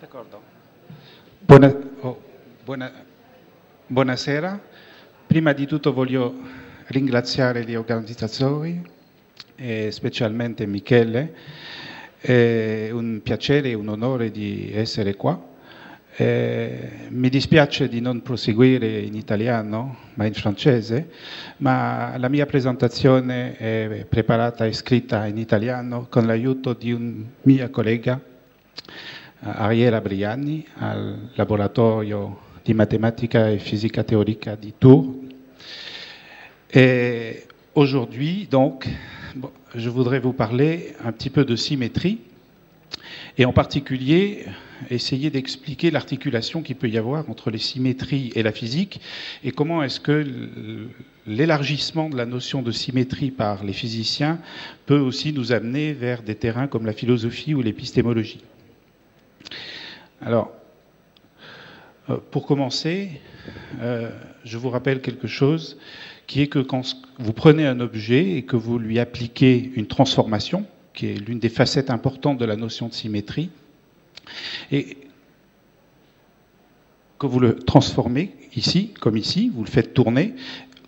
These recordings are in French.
D'accordo. Buona- oh, buona- Buonasera. Prima di tutto voglio ringraziare gli organizzatori, e specialmente Michele. È un piacere e un onore di essere qua. Mi dispiace di non proseguire in italiano, ma in francese, ma la mia presentazione è preparata e scritta in italiano con l'aiuto di un mio collega, Ariela Briani, al laboratorio di matematica et physique théorique di Tours. Et aujourd'hui, donc, je voudrais vous parler un petit peu de symétrie, et en particulier essayer d'expliquer l'articulation qu'il peut y avoir entre les symétries et la physique, et comment est-ce que l'élargissement de la notion de symétrie par les physiciens peut aussi nous amener vers des terrains comme la philosophie ou l'épistémologie. Alors, pour commencer, je vous rappelle quelque chose, qui est que quand vous prenez un objet et que vous lui appliquez une transformation, qui est l'une des facettes importantes de la notion de symétrie, et que vous le transformez ici, comme ici, vous le faites tourner,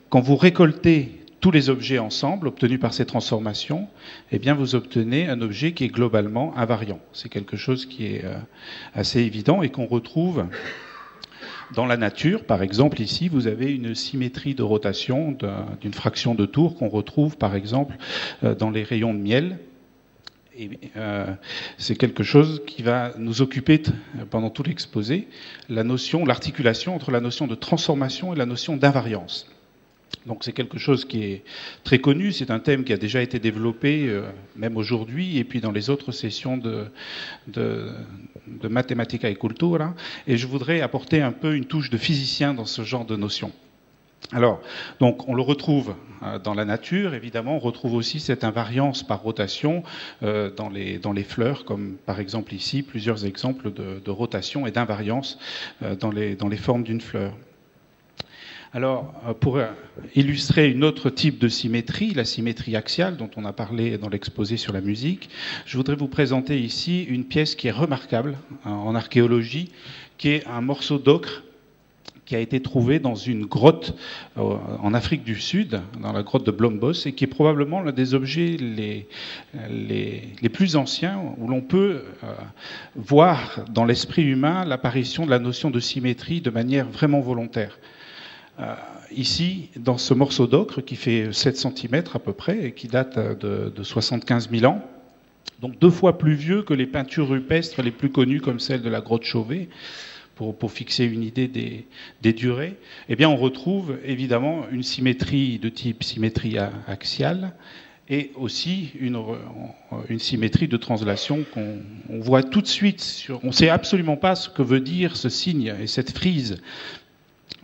quand vous récoltez tous les objets ensemble obtenus par ces transformations, eh bien vous obtenez un objet qui est globalement invariant. C'est quelque chose qui est assez évident et qu'on retrouve dans la nature. Par exemple, ici, vous avez une symétrie de rotation d'une fraction de tour qu'on retrouve, par exemple, dans les rayons de miel. Et c'est quelque chose qui va nous occuper pendant tout l'exposé, l'articulation entre la notion de transformation et la notion d'invariance. Donc c'est quelque chose qui est très connu, c'est un thème qui a déjà été développé même aujourd'hui et puis dans les autres sessions de Mathematica e Cultura, et je voudrais apporter un peu une touche de physicien dans ce genre de notion. Alors, donc on le retrouve dans la nature, évidemment, on retrouve aussi cette invariance par rotation dans les fleurs, comme par exemple ici, plusieurs exemples de rotation et d'invariance dans les formes d'une fleur. Alors, pour illustrer une autre type de symétrie, la symétrie axiale, dont on a parlé dans l'exposé sur la musique, je voudrais vous présenter ici une pièce qui est remarquable en archéologie, qui est un morceau d'ocre qui a été trouvé dans une grotte en Afrique du Sud, dans la grotte de Blombos, et qui est probablement l'un des objets les plus anciens où l'on peut voir dans l'esprit humain l'apparition de la notion de symétrie de manière vraiment volontaire. Ici, dans ce morceau d'ocre qui fait 7 cm à peu près et qui date de 75 000 ans, donc 2 fois plus vieux que les peintures rupestres les plus connues comme celle de la grotte Chauvet, pour fixer une idée des durées, eh bien on retrouve évidemment une symétrie de type symétrie axiale et aussi une symétrie de translation qu'on voit tout de suite. On ne sait absolument pas ce que veut dire ce signe et cette frise.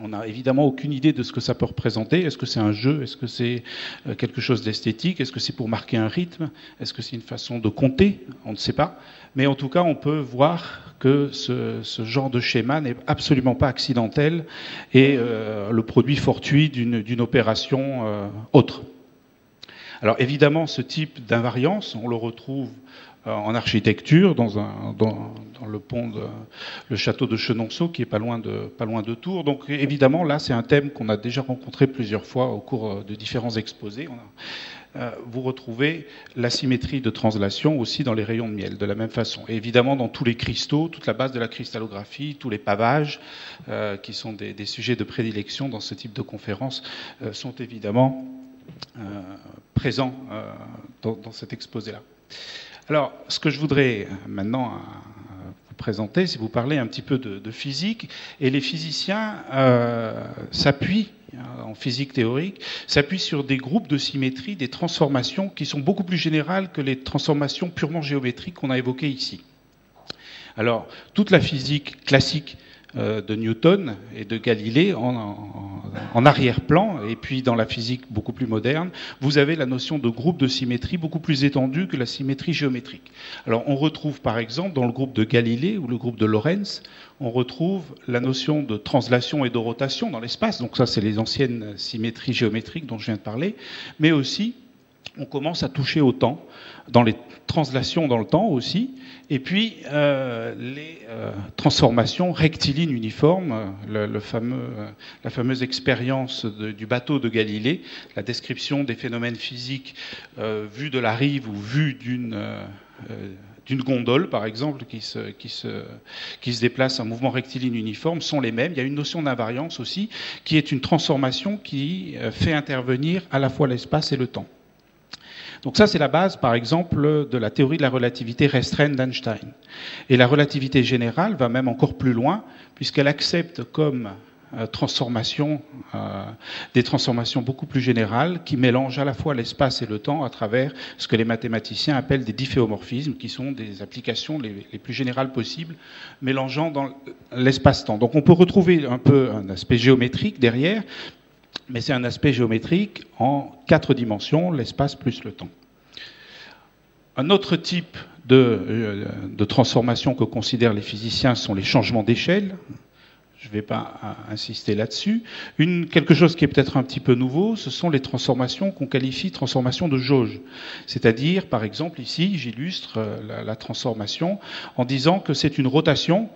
On n'a évidemment aucune idée de ce que ça peut représenter. Est-ce que c'est un jeu? Est-ce que c'est quelque chose d'esthétique? Est-ce que c'est pour marquer un rythme? Est-ce que c'est une façon de compter? On ne sait pas. Mais en tout cas, on peut voir que ce genre de schéma n'est absolument pas accidentel et le produit fortuit d'une opération autre. Alors évidemment, ce type d'invariance, on le retrouve en architecture, dans le pont, le château de Chenonceau, qui est pas loin de Tours. Donc évidemment, là, c'est un thème qu'on a déjà rencontré plusieurs fois au cours de différents exposés. Vous retrouvez la symétrie de translation aussi dans les rayons de miel, de la même façon. Et évidemment, dans tous les cristaux, toute la base de la cristallographie, tous les pavages, qui sont des sujets de prédilection dans ce type de conférences, sont évidemment présents dans cet exposé-là. Alors, ce que je voudrais maintenant vous présenter, c'est vous parler un petit peu de physique. Et les physiciens s'appuient, en physique théorique, s'appuient sur des groupes de symétrie, des transformations qui sont beaucoup plus générales que les transformations purement géométriques qu'on a évoquées ici. Alors, toute la physique classique de Newton et de Galilée en arrière-plan, et puis dans la physique beaucoup plus moderne, vous avez la notion de groupe de symétrie beaucoup plus étendue que la symétrie géométrique. Alors on retrouve par exemple dans le groupe de Galilée ou le groupe de Lorentz, on retrouve la notion de translation et de rotation dans l'espace, donc ça c'est les anciennes symétries géométriques dont je viens de parler, mais aussi on commence à toucher au temps, dans les translations dans le temps aussi, et puis les transformations rectilignes uniformes, la fameuse expérience du bateau de Galilée, la description des phénomènes physiques vus de la rive ou vus d'une gondole, par exemple, qui se déplace en mouvement rectiligne uniforme, sont les mêmes. Il y a une notion d'invariance aussi, qui est une transformation qui fait intervenir à la fois l'espace et le temps. Donc ça, c'est la base, par exemple, de la théorie de la relativité restreinte d'Einstein. Et la relativité générale va même encore plus loin, puisqu'elle accepte comme transformation des transformations beaucoup plus générales qui mélangent à la fois l'espace et le temps à travers ce que les mathématiciens appellent des difféomorphismes, qui sont des applications les plus générales possibles, mélangeant dans l'espace-temps. Donc on peut retrouver un peu un aspect géométrique derrière, mais c'est un aspect géométrique en 4 dimensions, l'espace plus le temps. Un autre type de transformation que considèrent les physiciens sont les changements d'échelle. Je ne vais pas insister là-dessus. Quelque chose qui est peut-être un petit peu nouveau, ce sont les transformations qu'on qualifie de transformations de jauge. C'est-à-dire, par exemple, ici, j'illustre la transformation en disant que c'est une rotation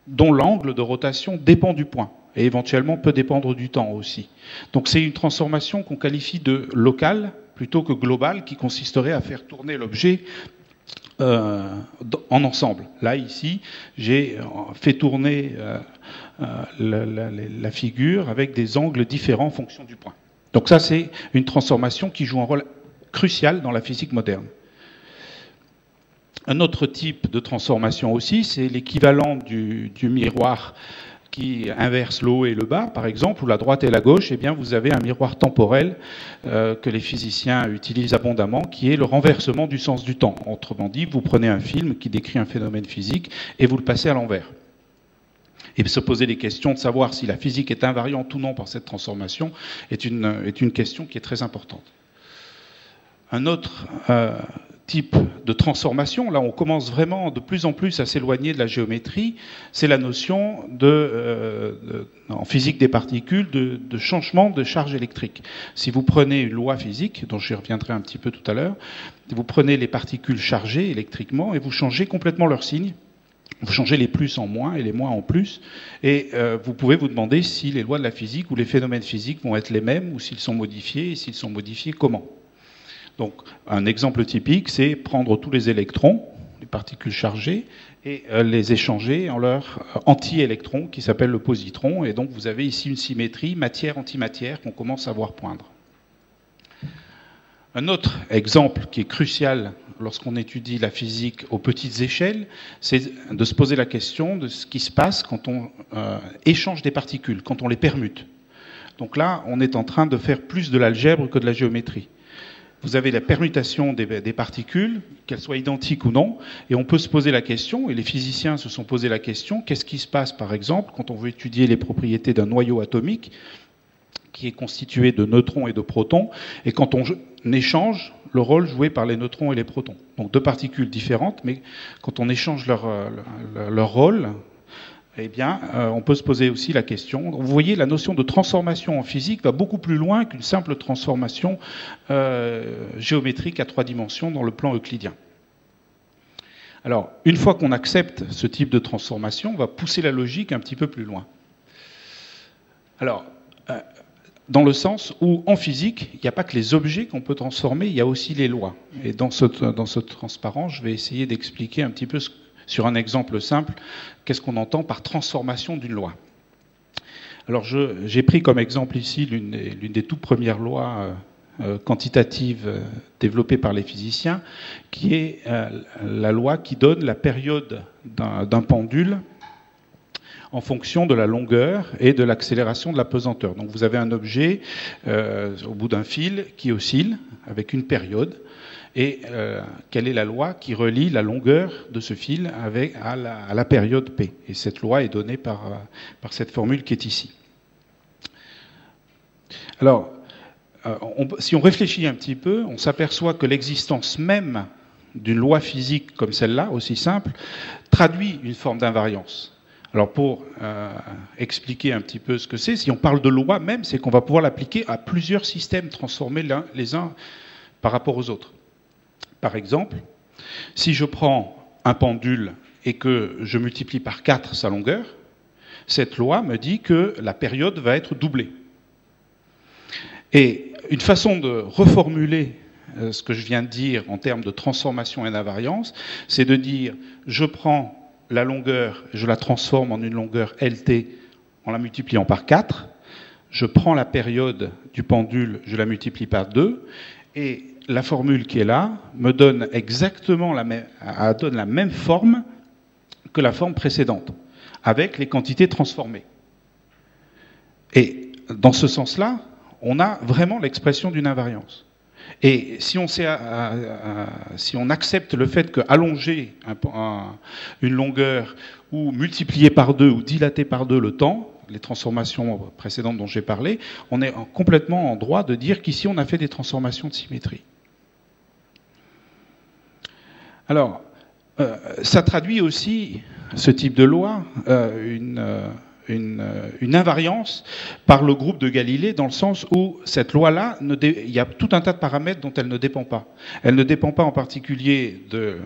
dont l'angle de rotation dépend du point et éventuellement peut dépendre du temps aussi. Donc c'est une transformation qu'on qualifie de locale plutôt que globale, qui consisterait à faire tourner l'objet en ensemble. Là, ici, j'ai fait tourner la figure avec des angles différents en fonction du point. Donc ça, c'est une transformation qui joue un rôle crucial dans la physique moderne. Un autre type de transformation aussi, c'est l'équivalent du miroir qui inverse le haut et le bas, par exemple, ou la droite et la gauche. Eh bien, vous avez un miroir temporel que les physiciens utilisent abondamment, qui est le renversement du sens du temps. Autrement dit, vous prenez un film qui décrit un phénomène physique et vous le passez à l'envers. Et se poser les questions de savoir si la physique est invariante ou non par cette transformation est une question qui est très importante. Un autre type de transformation, là on commence vraiment de plus en plus à s'éloigner de la géométrie, c'est la notion en physique des particules de changement de charge électrique. Si vous prenez une loi physique, dont je reviendrai un petit peu tout à l'heure, vous prenez les particules chargées électriquement et vous changez complètement leur signe. Vous changez les plus en moins et les moins en plus, et vous pouvez vous demander si les lois de la physique ou les phénomènes physiques vont être les mêmes ou s'ils sont modifiés, et s'ils sont modifiés, comment. Donc, un exemple typique, c'est prendre tous les électrons, les particules chargées, et les échanger en leur anti-électron qui s'appelle le positron. Et donc, vous avez ici une symétrie matière-antimatière qu'on commence à voir poindre. Un autre exemple qui est crucial lorsqu'on étudie la physique aux petites échelles, c'est de se poser la question de ce qui se passe quand on échange des particules, quand on les permute. Donc là, on est en train de faire plus de l'algèbre que de la géométrie. Vous avez la permutation des particules, qu'elles soient identiques ou non, et on peut se poser la question, et les physiciens se sont posé la question, qu'est-ce qui se passe par exemple quand on veut étudier les propriétés d'un noyau atomique qui est constitué de neutrons et de protons, et quand on échange le rôle joué par les neutrons et les protons. Donc deux particules différentes, mais quand on échange leur rôle, eh bien, on peut se poser aussi la question. Vous voyez, la notion de transformation en physique va beaucoup plus loin qu'une simple transformation géométrique à 3 dimensions dans le plan euclidien. Alors, une fois qu'on accepte ce type de transformation, on va pousser la logique un petit peu plus loin. Alors, dans le sens où, en physique, il n'y a pas que les objets qu'on peut transformer, il y a aussi les lois. Et dans ce transparent, je vais essayer d'expliquer un petit peu sur un exemple simple, qu'est-ce qu'on entend par transformation d'une loi. Alors j'ai pris comme exemple ici l'une des toutes premières lois quantitatives développées par les physiciens, qui est la loi qui donne la période d'un pendule en fonction de la longueur et de l'accélération de la pesanteur. Donc vous avez un objet au bout d'un fil qui oscille avec une période. Et quelle est la loi qui relie la longueur de ce fil à la période P. Et cette loi est donnée par cette formule qui est ici. Alors, si on réfléchit un petit peu, on s'aperçoit que l'existence même d'une loi physique comme celle-là, aussi simple, traduit une forme d'invariance. Alors pour expliquer un petit peu ce que c'est, si on parle de loi même, c'est qu'on va pouvoir l'appliquer à plusieurs systèmes transformés les uns par rapport aux autres. Par exemple, si je prends un pendule et que je multiplie par 4 sa longueur, cette loi me dit que la période va être doublée. Et une façon de reformuler ce que je viens de dire en termes de transformation et d'invariance, c'est de dire je prends la longueur, je la transforme en une longueur LT en la multipliant par 4, je prends la période du pendule, je la multiplie par 2, et la formule qui est là me donne exactement la même forme que la forme précédente, avec les quantités transformées. Et dans ce sens-là, on a vraiment l'expression d'une invariance. Et si on accepte le fait que allonger une longueur ou multiplier par 2 ou dilater par 2 le temps, les transformations précédentes dont j'ai parlé, on est complètement en droit de dire qu'ici on a fait des transformations de symétrie. Alors, ça traduit aussi, ce type de loi, une invariance par le groupe de Galilée, dans le sens où cette loi-là, il y a tout un tas de paramètres dont elle ne dépend pas. Elle ne dépend pas en particulier de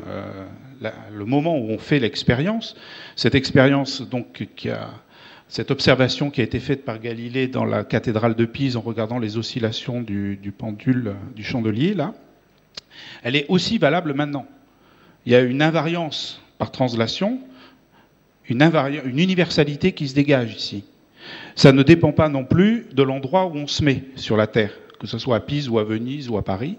le moment où on fait l'expérience. Cette expérience, donc, cette observation qui a été faite par Galilée dans la cathédrale de Pise en regardant les oscillations du pendule du chandelier, là, elle est aussi valable maintenant. Il y a une invariance par translation, une universalité qui se dégage ici. Ça ne dépend pas non plus de l'endroit où on se met sur la Terre, que ce soit à Pise ou à Venise ou à Paris.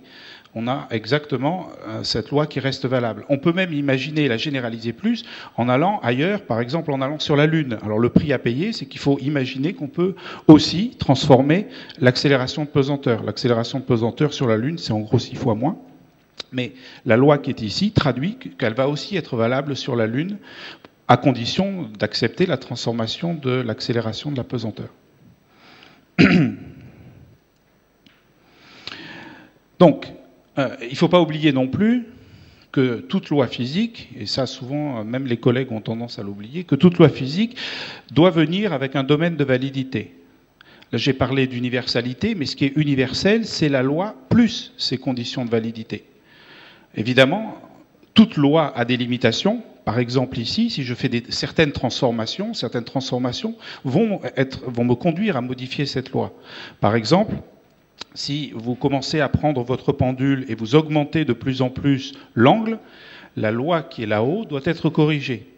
On a exactement cette loi qui reste valable. On peut même imaginer la généraliser plus en allant ailleurs, par exemple en allant sur la Lune. Alors le prix à payer, c'est qu'il faut imaginer qu'on peut aussi transformer l'accélération de pesanteur. L'accélération de pesanteur sur la Lune, c'est en gros 6 fois moins. Mais la loi qui est ici traduit qu'elle va aussi être valable sur la Lune, à condition d'accepter la transformation de l'accélération de la pesanteur. Donc, il ne faut pas oublier non plus que toute loi physique, et ça souvent même les collègues ont tendance à l'oublier, que toute loi physique doit venir avec un domaine de validité. Là j'ai parlé d'universalité, mais ce qui est universel, c'est la loi plus ses conditions de validité. Évidemment, toute loi a des limitations. Par exemple ici, si je fais certaines transformations vont me conduire à modifier cette loi. Par exemple, si vous commencez à prendre votre pendule et vous augmentez de plus en plus l'angle, la loi qui est là-haut doit être corrigée.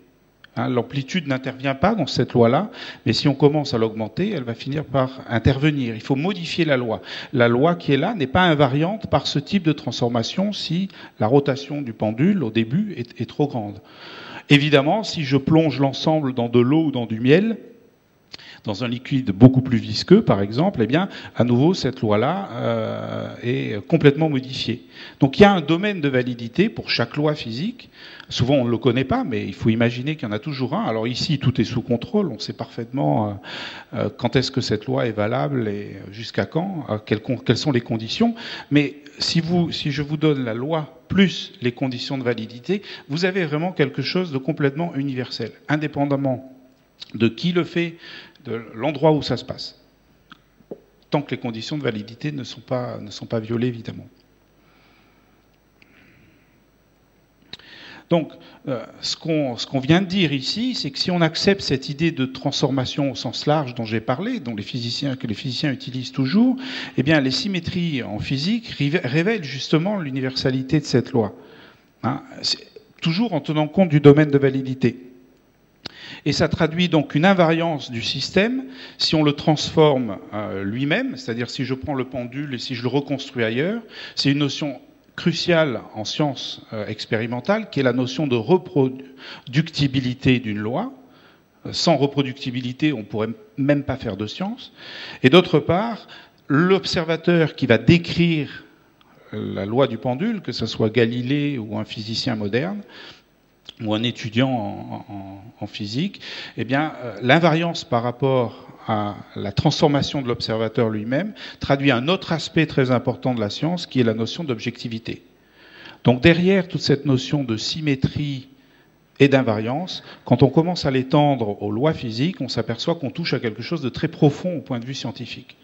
L'amplitude n'intervient pas dans cette loi-là, mais si on commence à l'augmenter, elle va finir par intervenir. Il faut modifier la loi. La loi qui est là n'est pas invariante par ce type de transformation si la rotation du pendule, au début, est trop grande. Évidemment, si je plonge l'ensemble dans de l'eau ou dans du miel, dans un liquide beaucoup plus visqueux, par exemple, eh bien, à nouveau, cette loi-là est complètement modifiée. Donc il y a un domaine de validité pour chaque loi physique. Souvent, on ne le connaît pas, mais il faut imaginer qu'il y en a toujours un. Alors ici, tout est sous contrôle. On sait parfaitement quand est-ce que cette loi est valable et jusqu'à quand, quelles sont les conditions. Mais si je vous donne la loi plus les conditions de validité, vous avez vraiment quelque chose de complètement universel, indépendamment de qui le fait, de l'endroit où ça se passe, tant que les conditions de validité ne sont pas violées, évidemment. Donc, ce qu'on vient de dire ici, c'est que si on accepte cette idée de transformation au sens large dont j'ai parlé, que les physiciens utilisent toujours, eh bien, les symétries en physique révèlent justement l'universalité de cette loi. Toujours en tenant compte du domaine de validité. Et ça traduit donc une invariance du système si on le transforme lui-même, c'est-à-dire si je prends le pendule et si je le reconstruis ailleurs. C'est une notion cruciale en sciences expérimentales qui est la notion de reproductibilité d'une loi. Sans reproductibilité, on ne pourrait même pas faire de science. Et d'autre part, l'observateur qui va décrire la loi du pendule, que ce soit Galilée ou un physicien moderne, ou un étudiant en physique, eh bien, l'invariance par rapport à la transformation de l'observateur lui-même traduit un autre aspect très important de la science, qui est la notion d'objectivité. Donc derrière toute cette notion de symétrie et d'invariance, quand on commence à l'étendre aux lois physiques, on s'aperçoit qu'on touche à quelque chose de très profond au point de vue scientifique.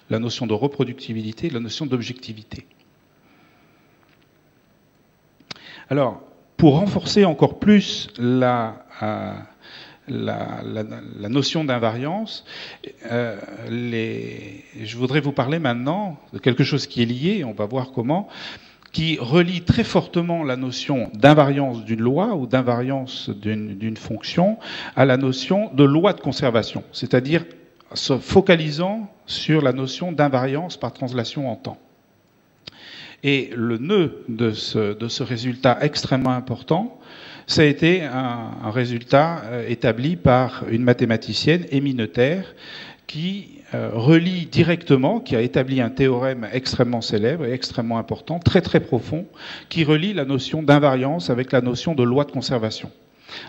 La notion de reproductibilité, la notion d'objectivité. Alors, pour renforcer encore plus la notion d'invariance, je voudrais vous parler maintenant de quelque chose qui est lié, on va voir comment, qui relie très fortement la notion d'invariance d'une loi ou d'invariance d'une fonction à la notion de loi de conservation, c'est-à-dire se focalisant sur la notion d'invariance par translation en temps. Et le nœud de ce résultat extrêmement important, ça a été un résultat établi par une mathématicienne, Émy Noether, qui relie directement, qui a établi un théorème extrêmement célèbre et extrêmement important, très très profond, qui relie la notion d'invariance avec la notion de loi de conservation.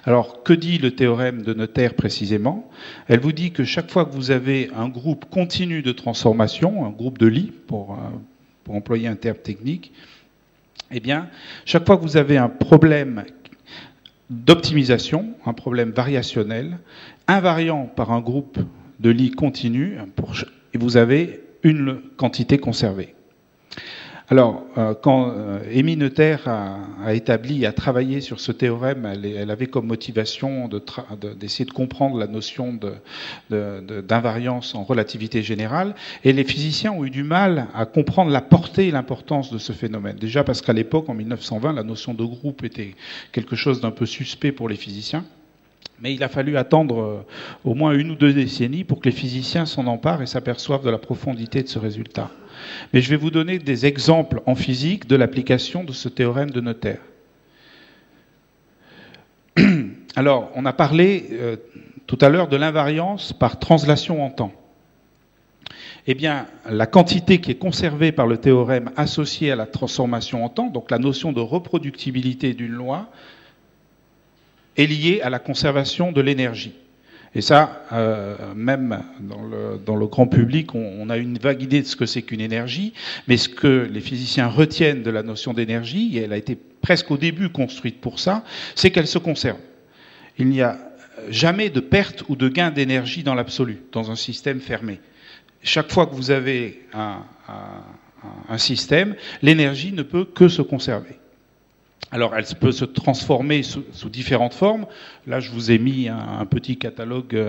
Alors, que dit le théorème de Noether précisément? Elle vous dit que chaque fois que vous avez un groupe continu de transformation, un groupe de Lie, pour employer un terme technique, eh bien, chaque fois que vous avez un problème d'optimisation, un problème variationnel, invariant par un groupe de Lie continu, et vous avez une quantité conservée. Alors, quand Émy Noether a établi, a travaillé sur ce théorème, elle avait comme motivation d'essayer de comprendre la notion d'invariance en relativité générale, et les physiciens ont eu du mal à comprendre la portée et l'importance de ce phénomène. Déjà parce qu'à l'époque, en 1920, la notion de groupe était quelque chose d'un peu suspect pour les physiciens. Mais il a fallu attendre au moins 1 ou 2 décennies pour que les physiciens s'en emparent et s'aperçoivent de la profondité de ce résultat. Mais je vais vous donner des exemples en physique de l'application de ce théorème de Noether. Alors, on a parlé tout à l'heure de l'invariance par translation en temps. Eh bien, la quantité qui est conservée par le théorème associée à la transformation en temps, donc la notion de reproductibilité d'une loi, est liée à la conservation de l'énergie. Et ça, même dans le grand public, on a une vague idée de ce que c'est qu'une énergie, mais ce que les physiciens retiennent de la notion d'énergie, et elle a été presque au début construite pour ça, c'est qu'elle se conserve. Il n'y a jamais de perte ou de gain d'énergie dans l'absolu, dans un système fermé. Chaque fois que vous avez un système, l'énergie ne peut que se conserver. Alors, elle peut se transformer sous différentes formes. Là, je vous ai mis un petit catalogue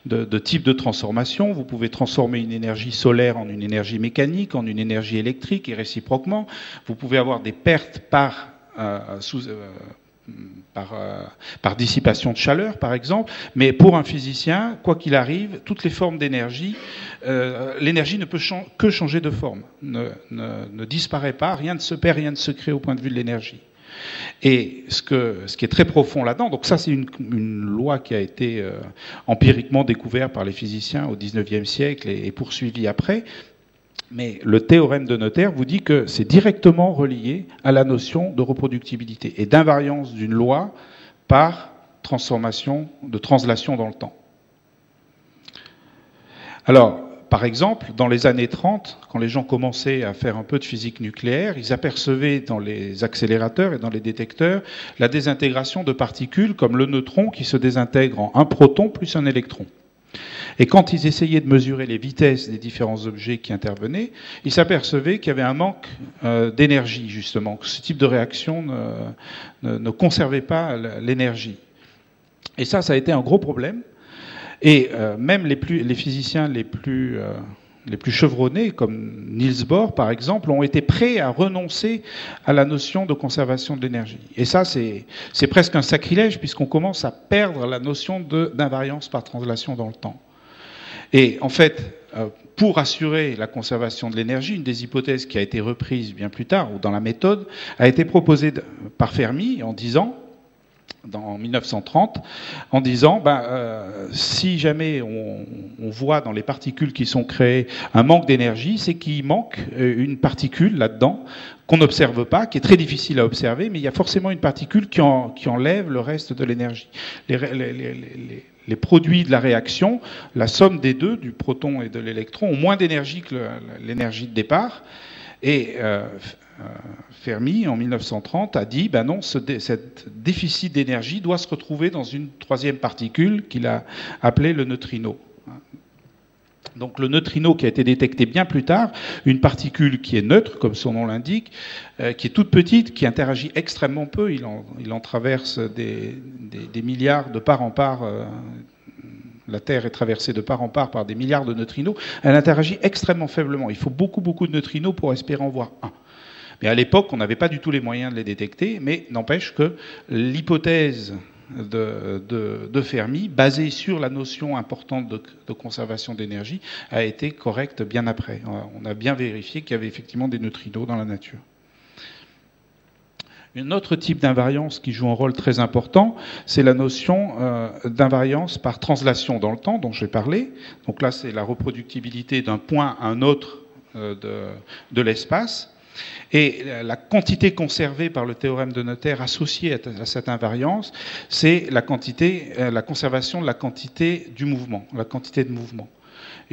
de types de transformation. Vous pouvez transformer une énergie solaire en une énergie mécanique, en une énergie électrique et réciproquement. Vous pouvez avoir des pertes par dissipation de chaleur, par exemple. Mais pour un physicien, quoi qu'il arrive, toutes les formes d'énergie, l'énergie ne peut que changer de forme, ne disparaît pas, rien ne se perd, rien ne se crée au point de vue de l'énergie. Et ce qui est très profond là-dedans, donc ça c'est une loi qui a été empiriquement découverte par les physiciens au XIXe siècle et poursuivie après, mais le théorème de Noether vous dit que c'est directement relié à la notion de reproductibilité et d'invariance d'une loi par transformation, de translation dans le temps. Alors, par exemple, dans les années 30, quand les gens commençaient à faire un peu de physique nucléaire, ils apercevaient dans les accélérateurs et dans les détecteurs la désintégration de particules comme le neutron qui se désintègre en un proton plus un électron. Et quand ils essayaient de mesurer les vitesses des différents objets qui intervenaient, ils s'apercevaient qu'il y avait un manque d'énergie, justement, que ce type de réaction ne conservait pas l'énergie. Et ça a été un gros problème. Et même les physiciens les plus chevronnés, comme Niels Bohr par exemple, ont été prêts à renoncer à la notion de conservation de l'énergie. Et ça, c'est presque un sacrilège, puisqu'on commence à perdre la notion d'invariance par translation dans le temps. Et en fait, pour assurer la conservation de l'énergie, une des hypothèses qui a été reprise bien plus tard, ou dans la méthode, a été proposée par Fermi en disant, en 1930, en disant si jamais on voit dans les particules qui sont créées un manque d'énergie, c'est qu'il manque une particule là-dedans qu'on n'observe pas, qui est très difficile à observer, mais il y a forcément une particule qui enlève le reste de l'énergie. Les produits de la réaction, la somme des deux, du proton et de l'électron, ont moins d'énergie que l'énergie de départ. Et Fermi, en 1930, a dit non, ce déficit d'énergie doit se retrouver dans une troisième particule qu'il a appelée le neutrino. Donc le neutrino qui a été détecté bien plus tard, une particule qui est neutre, comme son nom l'indique, qui est toute petite, qui interagit extrêmement peu, il en traverse des milliards de part en part, la Terre est traversée de part en part par des milliards de neutrinos, elle interagit extrêmement faiblement. Il faut beaucoup, beaucoup de neutrinos pour espérer en voir un. Mais à l'époque, on n'avait pas du tout les moyens de les détecter, mais n'empêche que l'hypothèse de Fermi, basée sur la notion importante de conservation d'énergie, a été correcte bien après. On a bien vérifié qu'il y avait effectivement des neutrinos dans la nature. Un autre type d'invariance qui joue un rôle très important, c'est la notion d'invariance par translation dans le temps, dont j'ai parlé. Donc là, c'est la reproductibilité d'un point à un autre de l'espace. Et la quantité conservée par le théorème de Noether associée à cette invariance, c'est la conservation de la quantité du mouvement, la quantité de mouvement.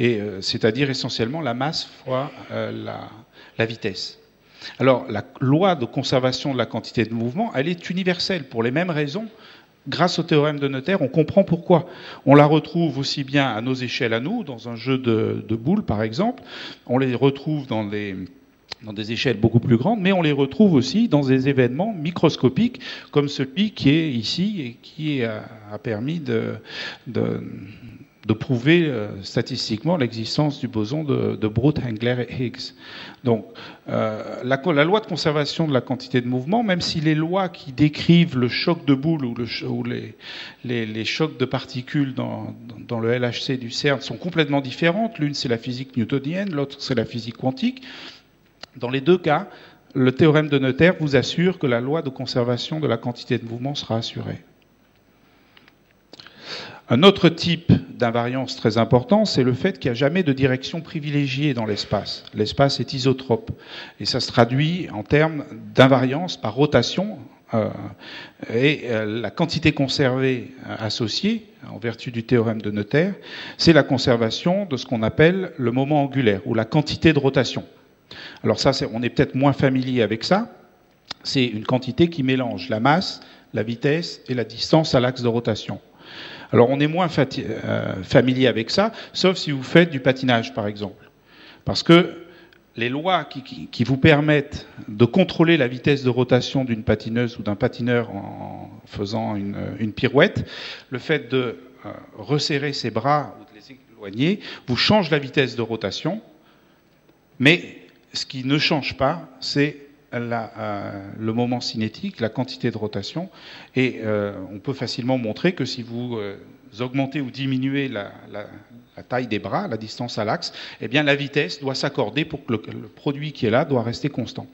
Et c'est-à-dire essentiellement la masse fois la vitesse. Alors, la loi de conservation de la quantité de mouvement, elle est universelle pour les mêmes raisons. Grâce au théorème de Noether, on comprend pourquoi. On la retrouve aussi bien à nos échelles à nous, dans un jeu de boules par exemple, on les retrouve dans des échelles beaucoup plus grandes, mais on les retrouve aussi dans des événements microscopiques comme celui qui est ici et qui a permis de prouver statistiquement l'existence du boson de Brout, Hengler et Higgs. Donc la loi de conservation de la quantité de mouvement, même si les lois qui décrivent le choc de boule ou les chocs de particules dans le LHC du CERN sont complètement différentes, l'une c'est la physique newtonienne, l'autre c'est la physique quantique, dans les deux cas, le théorème de Noether vous assure que la loi de conservation de la quantité de mouvement sera assurée. Un autre type d'invariance très important, c'est le fait qu'il n'y a jamais de direction privilégiée dans l'espace. L'espace est isotrope. Et ça se traduit en termes d'invariance par rotation. La quantité conservée associée, en vertu du théorème de Noether, c'est la conservation de ce qu'on appelle le moment angulaire, ou la quantité de rotation. Alors ça, on est peut-être moins familier avec ça. C'est une quantité qui mélange la masse, la vitesse et la distance à l'axe de rotation. Alors on est moins familier avec ça, sauf si vous faites du patinage, par exemple. Parce que les lois qui vous permettent de contrôler la vitesse de rotation d'une patineuse ou d'un patineur en faisant une pirouette, le fait de resserrer ses bras ou de les éloigner, vous change la vitesse de rotation, mais ce qui ne change pas, c'est le moment cinétique, la quantité de rotation. Et on peut facilement montrer que si vous augmentez ou diminuez la taille des bras, la distance à l'axe, eh bien la vitesse doit s'accorder pour que le produit qui est là doit rester constant.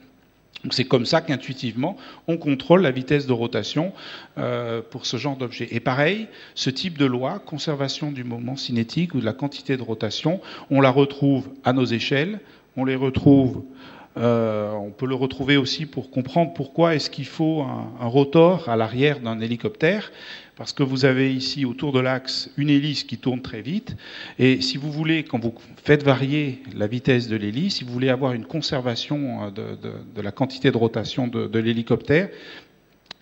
Donc c'est comme ça qu'intuitivement, on contrôle la vitesse de rotation pour ce genre d'objet. Et pareil, ce type de loi, conservation du moment cinétique ou de la quantité de rotation, on la retrouve à nos échelles, on les retrouve, on peut le retrouver aussi pour comprendre pourquoi est-ce qu'il faut un rotor à l'arrière d'un hélicoptère, parce que vous avez ici autour de l'axe une hélice qui tourne très vite, et si vous voulez, quand vous faites varier la vitesse de l'hélice, si vous voulez avoir une conservation de la quantité de rotation de l'hélicoptère,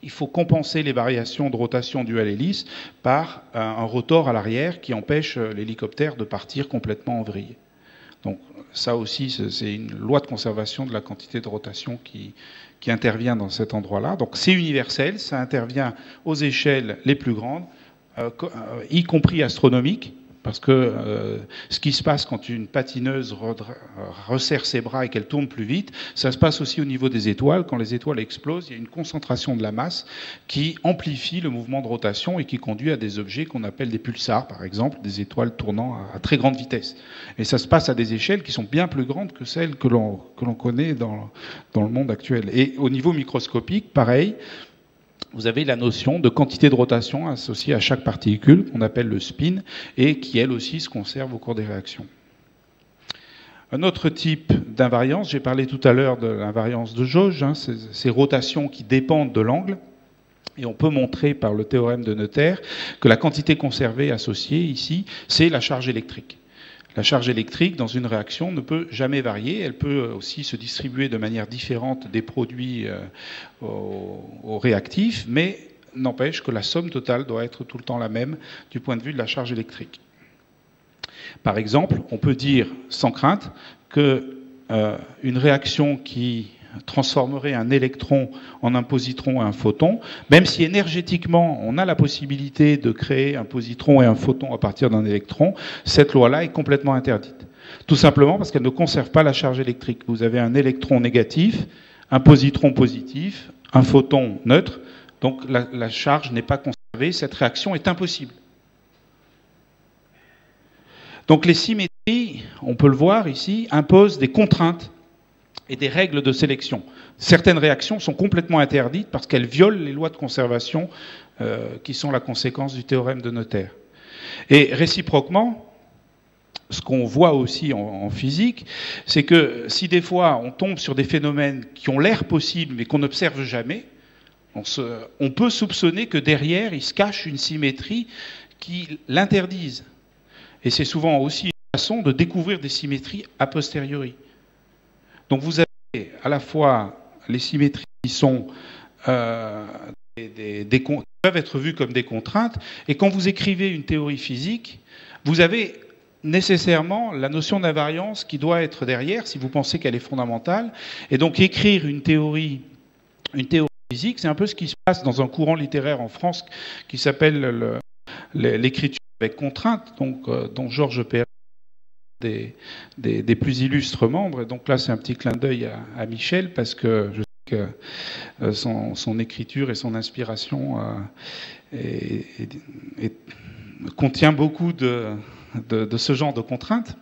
il faut compenser les variations de rotation dues à l'hélice par un rotor à l'arrière qui empêche l'hélicoptère de partir complètement en vrille. Donc ça aussi, c'est une loi de conservation de la quantité de rotation qui intervient dans cet endroit-là. Donc c'est universel, ça intervient aux échelles les plus grandes, y compris astronomiques, parce que ce qui se passe quand une patineuse resserre ses bras et qu'elle tourne plus vite, ça se passe aussi au niveau des étoiles. Quand les étoiles explosent, il y a une concentration de la masse qui amplifie le mouvement de rotation et qui conduit à des objets qu'on appelle des pulsars, par exemple, des étoiles tournant à très grande vitesse. Et ça se passe à des échelles qui sont bien plus grandes que celles que l'on connaît dans le monde actuel. Et au niveau microscopique, pareil, vous avez la notion de quantité de rotation associée à chaque particule, qu'on appelle le spin, et qui, elle aussi, se conserve au cours des réactions. Un autre type d'invariance, j'ai parlé tout à l'heure de l'invariance de jauge, ces rotations qui dépendent de l'angle, et on peut montrer par le théorème de Noether que la quantité conservée associée ici, c'est la charge électrique. La charge électrique, dans une réaction, ne peut jamais varier. Elle peut aussi se distribuer de manière différente des produits aux réactifs, mais n'empêche que la somme totale doit être tout le temps la même du point de vue de la charge électrique. Par exemple, on peut dire sans crainte que une réaction qui transformerait un électron en un positron et un photon, même si énergétiquement on a la possibilité de créer un positron et un photon à partir d'un électron, cette loi-là est complètement interdite. Tout simplement parce qu'elle ne conserve pas la charge électrique. Vous avez un électron négatif, un positron positif, un photon neutre, donc la charge n'est pas conservée, cette réaction est impossible. Donc les symétries, on peut le voir ici, imposent des contraintes et des règles de sélection. Certaines réactions sont complètement interdites parce qu'elles violent les lois de conservation qui sont la conséquence du théorème de Noether. Et réciproquement, ce qu'on voit aussi en physique, c'est que si des fois on tombe sur des phénomènes qui ont l'air possibles mais qu'on n'observe jamais, on peut soupçonner que derrière il se cache une symétrie qui l'interdise. Et c'est souvent aussi une façon de découvrir des symétries a posteriori. Donc vous avez à la fois les symétries qui sont qui peuvent être vues comme des contraintes, et quand vous écrivez une théorie physique, vous avez nécessairement la notion d'invariance qui doit être derrière si vous pensez qu'elle est fondamentale. Et donc écrire une théorie physique, c'est un peu ce qui se passe dans un courant littéraire en France qui s'appelle l'écriture avec contrainte, donc dont Georges Perec des plus illustres membres. Et donc là, c'est un petit clin d'œil à Michel, parce que je sais que son écriture et son inspiration contient beaucoup de ce genre de contraintes.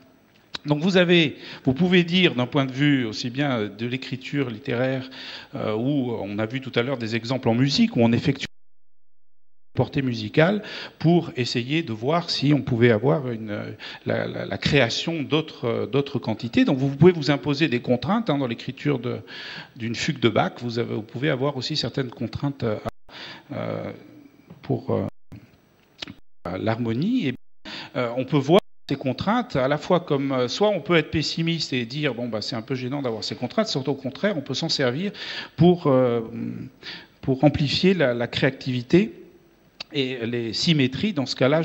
Donc vous pouvez dire d'un point de vue aussi bien de l'écriture littéraire, où on a vu tout à l'heure des exemples en musique, où on effectue portée musicale pour essayer de voir si on pouvait avoir la création d'autres quantités. Donc vous pouvez vous imposer des contraintes dans l'écriture d'une fugue de Bach. Vous pouvez avoir aussi certaines contraintes pour l'harmonie. Et on peut voir ces contraintes à la fois comme soit on peut être pessimiste et dire bon bah c'est un peu gênant d'avoir ces contraintes, soit au contraire on peut s'en servir pour amplifier la créativité. Et les symétries, dans ce cas-là,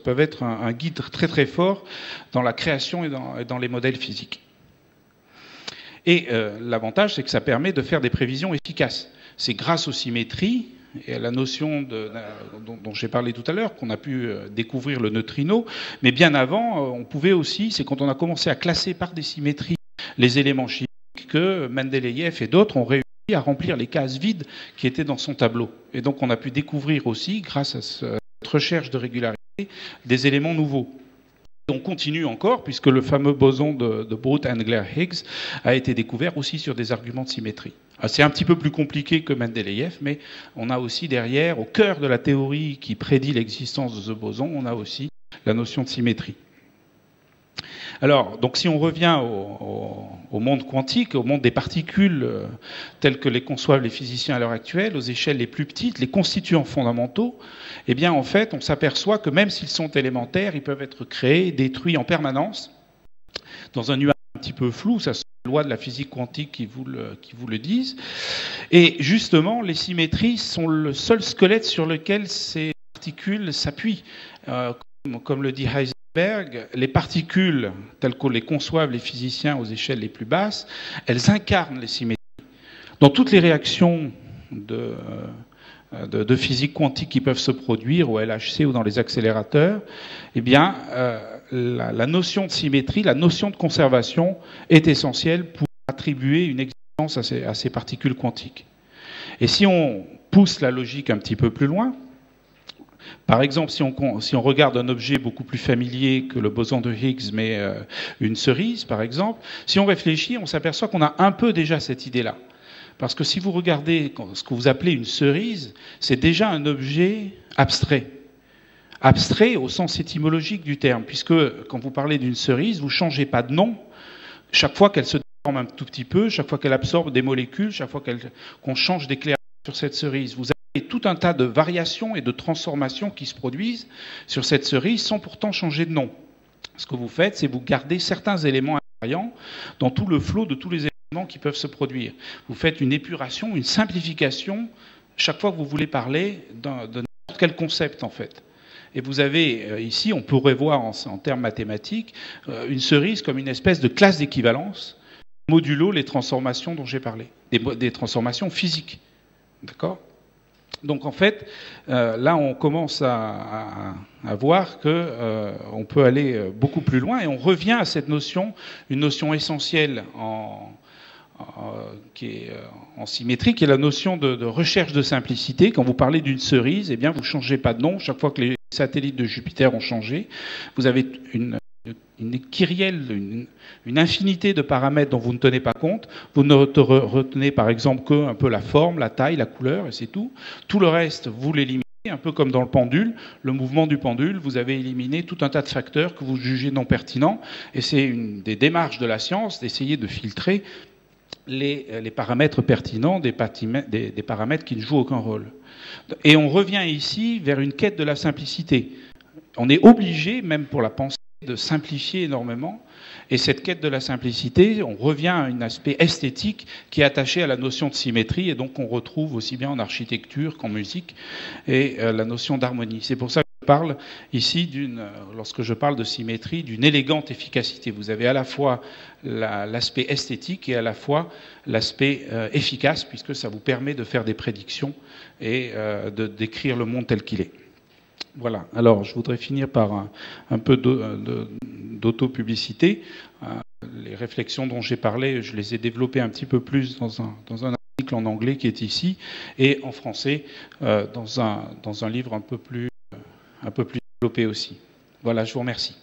peuvent être un guide très très fort dans la création et dans les modèles physiques. Et l'avantage, c'est que ça permet de faire des prévisions efficaces. C'est grâce aux symétries et à la notion dont j'ai parlé tout à l'heure qu'on a pu découvrir le neutrino. Mais bien avant, on pouvait aussi, c'est quand on a commencé à classer par des symétries les éléments chimiques que Mendeleïev et d'autres ont réussi à remplir les cases vides qui étaient dans son tableau. Et donc on a pu découvrir aussi, grâce à cette recherche de régularité, des éléments nouveaux. Et on continue encore, puisque le fameux boson de Brout-Englert-Higgs a été découvert aussi sur des arguments de symétrie. C'est un petit peu plus compliqué que Mendeleïev, mais on a aussi derrière, au cœur de la théorie qui prédit l'existence de ce boson, on a aussi la notion de symétrie. Alors, donc si on revient au monde quantique, au monde des particules telles que les conçoivent les physiciens à l'heure actuelle, aux échelles les plus petites, les constituants fondamentaux, eh bien en fait on s'aperçoit que même s'ils sont élémentaires, ils peuvent être créés, détruits en permanence dans un nuage un petit peu flou. Ça, c'est les lois de la physique quantique qui vous le disent. Et justement, les symétries sont le seul squelette sur lequel ces particules s'appuient. Comme le dit Heisenberg, les particules, telles qu'on les conçoivent les physiciens aux échelles les plus basses, elles incarnent les symétries. Dans toutes les réactions de physique quantique qui peuvent se produire au LHC ou dans les accélérateurs, eh bien, la notion de symétrie, la notion de conservation est essentielle pour attribuer une existence à ces particules quantiques. Et si on pousse la logique un petit peu plus loin, par exemple, si on regarde un objet beaucoup plus familier que le boson de Higgs, mais une cerise, par exemple, si on réfléchit, on s'aperçoit qu'on a un peu déjà cette idée-là. Parce que si vous regardez ce que vous appelez une cerise, c'est déjà un objet abstrait. Abstrait au sens étymologique du terme, puisque quand vous parlez d'une cerise, vous ne changez pas de nom chaque fois qu'elle se déforme un tout petit peu, chaque fois qu'elle absorbe des molécules, chaque fois qu'on change d'éclairage sur cette cerise. Vous avez tout un tas de variations et de transformations qui se produisent sur cette cerise sans pourtant changer de nom. Ce que vous faites, c'est vous gardez certains éléments invariants dans tout le flot de tous les éléments qui peuvent se produire. Vous faites une épuration, une simplification chaque fois que vous voulez parler de n'importe quel concept, en fait. Et vous avez ici, on pourrait voir en termes mathématiques, une cerise comme une espèce de classe d'équivalence, modulo les transformations dont j'ai parlé, des transformations physiques. D'accord ? Donc en fait, là on commence à voir qu'on peut aller beaucoup plus loin et on revient à cette notion, une notion essentielle qui est en symétrie, qui est la notion de recherche de simplicité. Quand vous parlez d'une cerise, eh bien vous ne changez pas de nom. Chaque fois que les satellites de Jupiter ont changé, vous avez une kyrielle, une infinité de paramètres dont vous ne tenez pas compte. Vous ne retenez par exemple que un peu la forme, la taille, la couleur, et c'est tout. Tout le reste, vous l'éliminez, un peu comme dans le pendule, le mouvement du pendule, vous avez éliminé tout un tas de facteurs que vous jugez non pertinents, et c'est une des démarches de la science d'essayer de filtrer les paramètres pertinents des paramètres qui ne jouent aucun rôle. Et on revient ici vers une quête de la simplicité. On est obligé, même pour la pensée, de simplifier énormément. Et cette quête de la simplicité, on revient à un aspect esthétique qui est attaché à la notion de symétrie, et donc on retrouve aussi bien en architecture qu'en musique, et la notion d'harmonie. C'est pour ça que je parle ici, lorsque je parle de symétrie, d'une élégante efficacité. Vous avez à la fois l'aspect esthétique et à la fois l'aspect efficace, puisque ça vous permet de faire des prédictions et de décrire le monde tel qu'il est. Voilà. Alors, je voudrais finir par un peu d'auto-publicité. Les réflexions dont j'ai parlé, je les ai développées un petit peu plus dans un article en anglais qui est ici, et en français dans un livre un peu plus développé aussi. Voilà, je vous remercie.